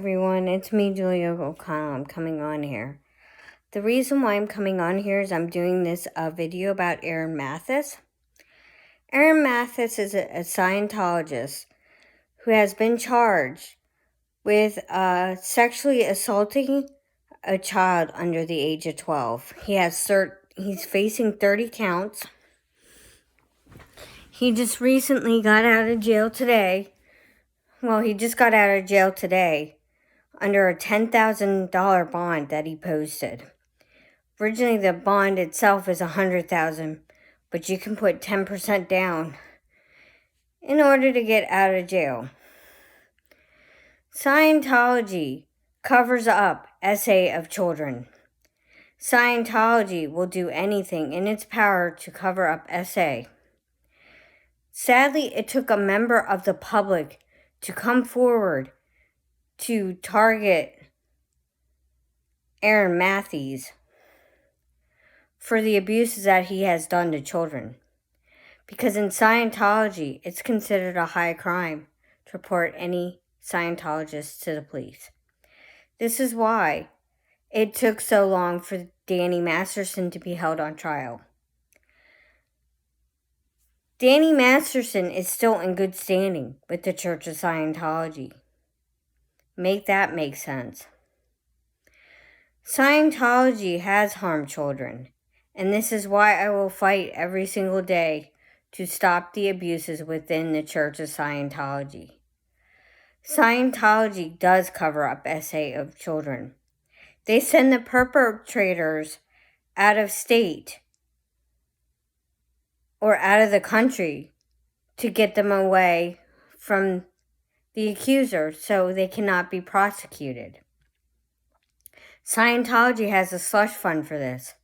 Everyone, it's me, Julia O'Connell. I'm coming on here. The reason why I'm coming on here is I'm doing this video about Aaron Mathis. Aaron Mathis is a Scientologist who has been charged with sexually assaulting a child under the age of 12. He's facing 30 counts. He just recently got out of jail today. Well, he just got out of jail today under a $10,000 bond that he posted. Originally, the bond itself is $100,000, but you can put 10% down in order to get out of jail. Scientology covers up SA of children. Scientology will do anything in its power to cover up SA. Sadly, it took a member of the public to come forward to target Aaron Mathis for the abuses that he has done to children. Because in Scientology, it's considered a high crime to report any Scientologists to the police. This is why it took so long for Danny Masterson to be held on trial. Danny Masterson is still in good standing with the Church of Scientology. Make that make sense. Scientology has harmed children, and this is why I will fight every single day to stop the abuses within the Church of Scientology. Scientology does cover up SA of children. They send the perpetrators out of state or out of the country to get them away from the accuser so they cannot be prosecuted. Scientology has a slush fund for this.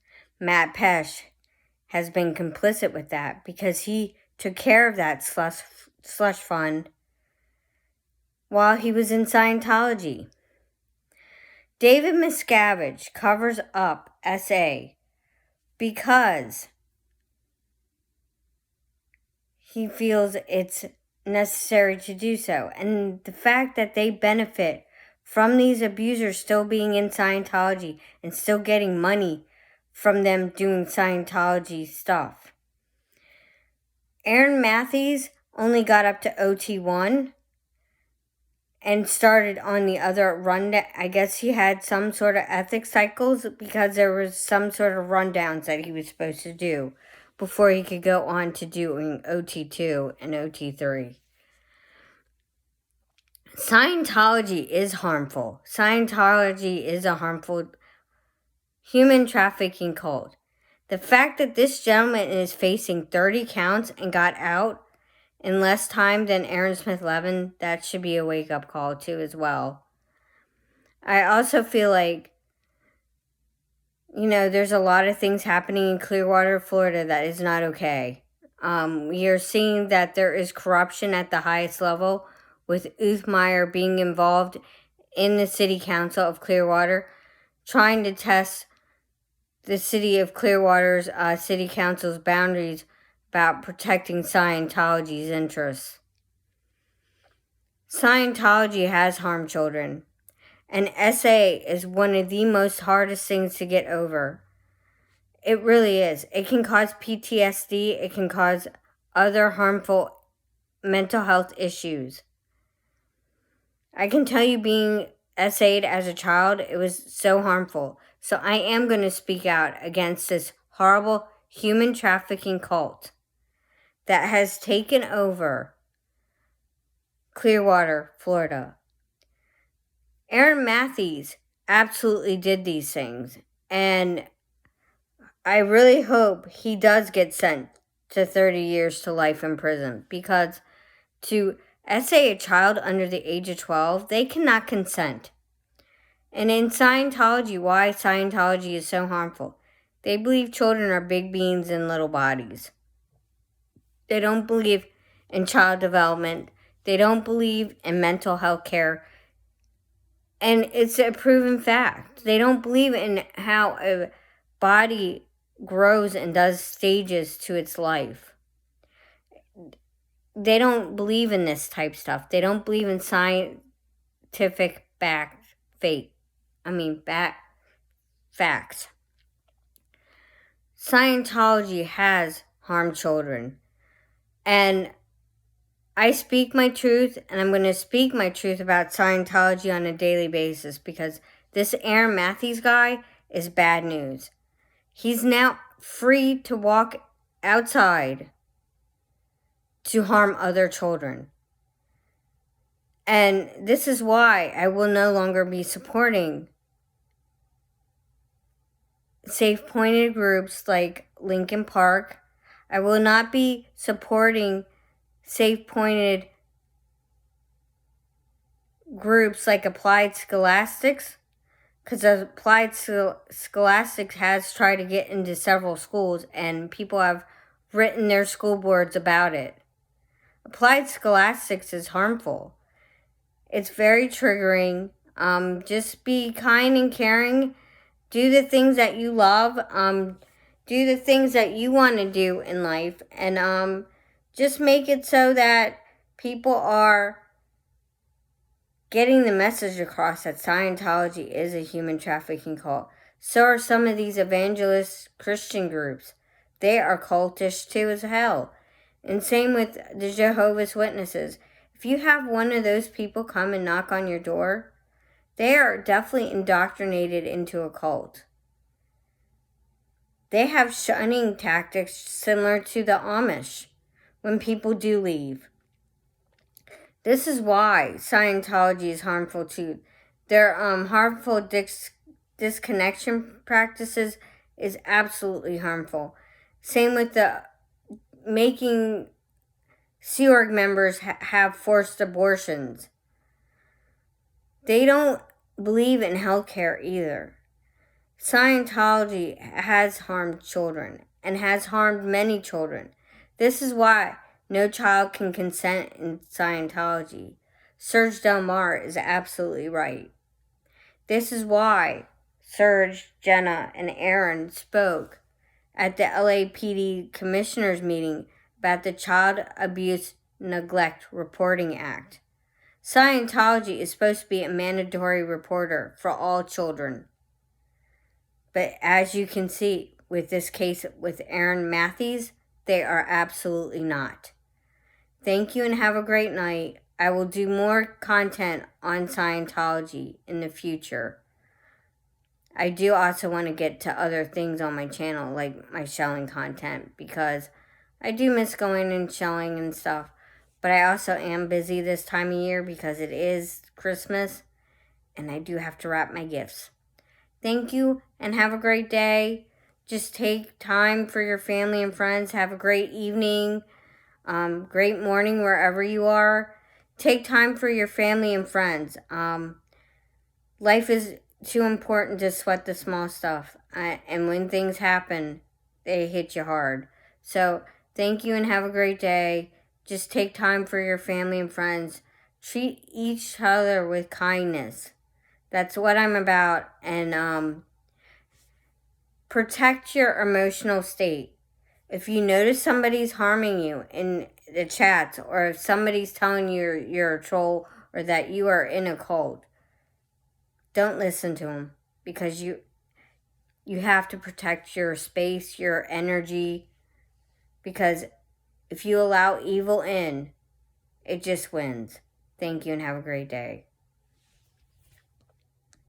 Matt Pesche has been complicit with that because he took care of that slush fund while he was in Scientology. David Miscavige covers up SA because he feels it's necessary to do so. And the fact that they benefit from these abusers still being in Scientology and still getting money from them doing Scientology stuff. Aaron Mathis only got up to OT1 and started on the other rundown. I guess he had some sort of ethics cycles because there was some sort of rundowns that he was supposed to do before he could go on to doing OT2 and OT3. Scientology is harmful. Scientology is a harmful human trafficking cult. The fact that this gentleman is facing 30 counts and got out in less time than Aaron Smith Levin, that should be a wake-up call too as well. I also feel like, there's a lot of things happening in Clearwater, Florida that is not okay. We are seeing that there is corruption at the highest level, with Uthmeyer being involved in the city council of Clearwater, trying to test the city of Clearwater's city council's boundaries about protecting Scientology's interests. Scientology has harmed children, and SA is one of the most hardest things to get over. It really is. It can cause PTSD. It can cause other harmful mental health issues. I can tell you, being SA'd as a child, it was so harmful. So I am going to speak out against this horrible human trafficking cult that has taken over Clearwater, Florida. Aaron Mathis absolutely did these things, and I really hope he does get sent to 30 years to life in prison, because to SA a child under the age of 12, they cannot consent. And in Scientology, why Scientology is so harmful, they believe children are big beings in little bodies. They don't believe in child development. They don't believe in mental health care. And it's a proven fact. They don't believe in how a body grows and does stages to its life. They don't believe in this type stuff. They don't believe in scientific facts. Scientology has harmed children. And I speak my truth, and I'm going to speak my truth about Scientology on a daily basis because this Aaron Matthews guy is bad news. He's now free to walk outside to harm other children. And this is why I will no longer be supporting safe-pointed groups like Lincoln Park. I will not be supporting safe-pointed groups like Applied Scholastics, because Applied Scholastics has tried to get into several schools and people have written their school boards about it. Applied Scholastics is harmful. It's very triggering. Just be kind and caring. Do the things that you love. Do the things that you want to do in life. And just make it so that people are getting the message across that Scientology is a human trafficking cult. So are some of these evangelist Christian groups. They are cultish too as hell. And same with the Jehovah's Witnesses. If you have one of those people come and knock on your door, they are definitely indoctrinated into a cult. They have shunning tactics similar to the Amish when people do leave. This is why Scientology is harmful too. Their harmful disconnection practices is absolutely harmful. Same with the making Sea Org members have forced abortions. They don't believe in healthcare either. Scientology has harmed children and has harmed many children. This is why no child can consent in Scientology. Serge Delmar is absolutely right. This is why Serge, Jenna, and Aaron spoke at the LAPD Commissioners meeting about the Child Abuse Neglect Reporting Act. Scientology is supposed to be a mandatory reporter for all children. But as you can see with this case with Aaron Matthews, they are absolutely not. Thank you and have a great night. I will do more content on Scientology in the future. I do also want to get to other things on my channel, like my shelling content, because I do miss going and shelling and stuff. But I also am busy this time of year because it is Christmas, and I do have to wrap my gifts. Thank you, and have a great day. Just take time for your family and friends. Have a great evening, great morning wherever you are. Take time for your family and friends. Life is too important to sweat the small stuff. And when things happen, they hit you hard. So, thank you and have a great day. Just take time for your family and friends. Treat each other with kindness. That's what I'm about. And protect your emotional state. If you notice somebody's harming you in the chats, or if somebody's telling you you're a troll or that you are in a cult, don't listen to them, because you have to protect your space, your energy, because if you allow evil in, it just wins. Thank you and have a great day.